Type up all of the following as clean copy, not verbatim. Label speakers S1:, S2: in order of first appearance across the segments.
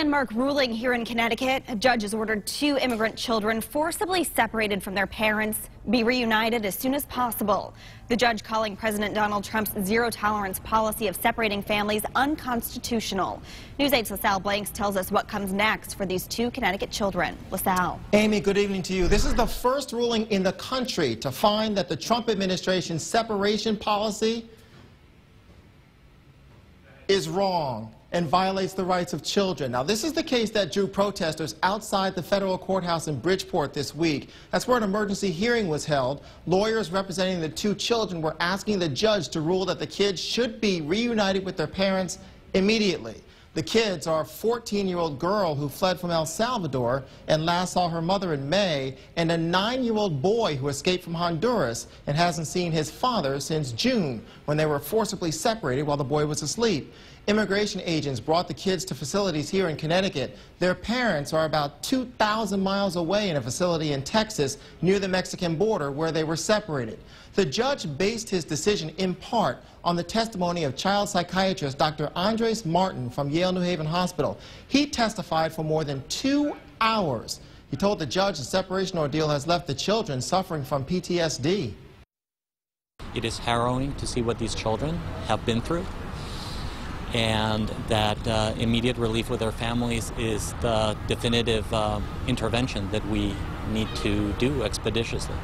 S1: landmark ruling here in Connecticut. A judge has ordered 2 immigrant children forcibly separated from their parents be reunited as soon as possible. The judge calling President Donald Trump's zero-tolerance policy of separating families unconstitutional. News 8's LaSalle Blanks tells us what comes next for these 2 Connecticut children. LaSalle.
S2: Amy, good evening to you. This is the first ruling in the country to find that the Trump administration's separation policy is wrong and violates the rights of children. Now, this is the case that drew protesters outside the federal courthouse in Bridgeport this week. That's where an emergency hearing was held. Lawyers representing the 2 children were asking the judge to rule that the kids should be reunited with their parents immediately. The kids are a 14-year-old girl who fled from El Salvador and last saw her mother in May, and a 9-year-old boy who escaped from Honduras and hasn't seen his father since June, when they were forcibly separated while the boy was asleep. Immigration agents brought the kids to facilities here in Connecticut. Their parents are about 2,000 miles away in a facility in Texas near the Mexican border where they were separated. The judge based his decision in part on the testimony of child psychiatrist Dr. Andres Martin from Yale New Haven Hospital. He testified for more than 2 hours. He told the judge the separation ordeal has left the children suffering from PTSD.
S3: It is harrowing to see what these children have been through, and that immediate relief with their families is the definitive intervention that we need to do expeditiously.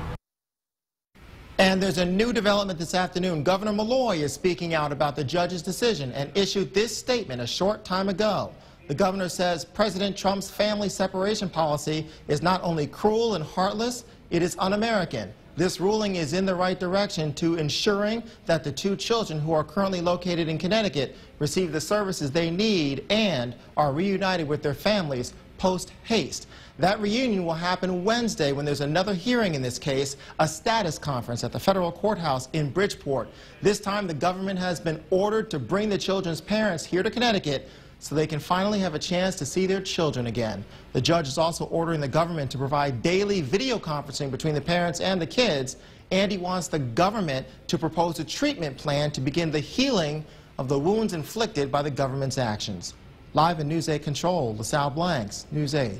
S2: And there's a new development this afternoon. Governor Malloy is speaking out about the judge's decision and issued this statement a short time ago. The governor says President Trump's family separation policy is not only cruel and heartless, it is un-American. This ruling is in the right direction to ensuring that the 2 children who are currently located in Connecticut receive the services they need and are reunited with their families post-haste. That reunion will happen Wednesday when there's another hearing in this case, a status conference at the federal courthouse in Bridgeport. This time the government has been ordered to bring the children's parents here to Connecticut so they can finally have a chance to see their children again. The judge is also ordering the government to provide daily video conferencing between the parents and the kids, and he wants the government to propose a treatment plan to begin the healing of the wounds inflicted by the government's actions. Live in News 8 Control, LaSalle Blanks, News 8.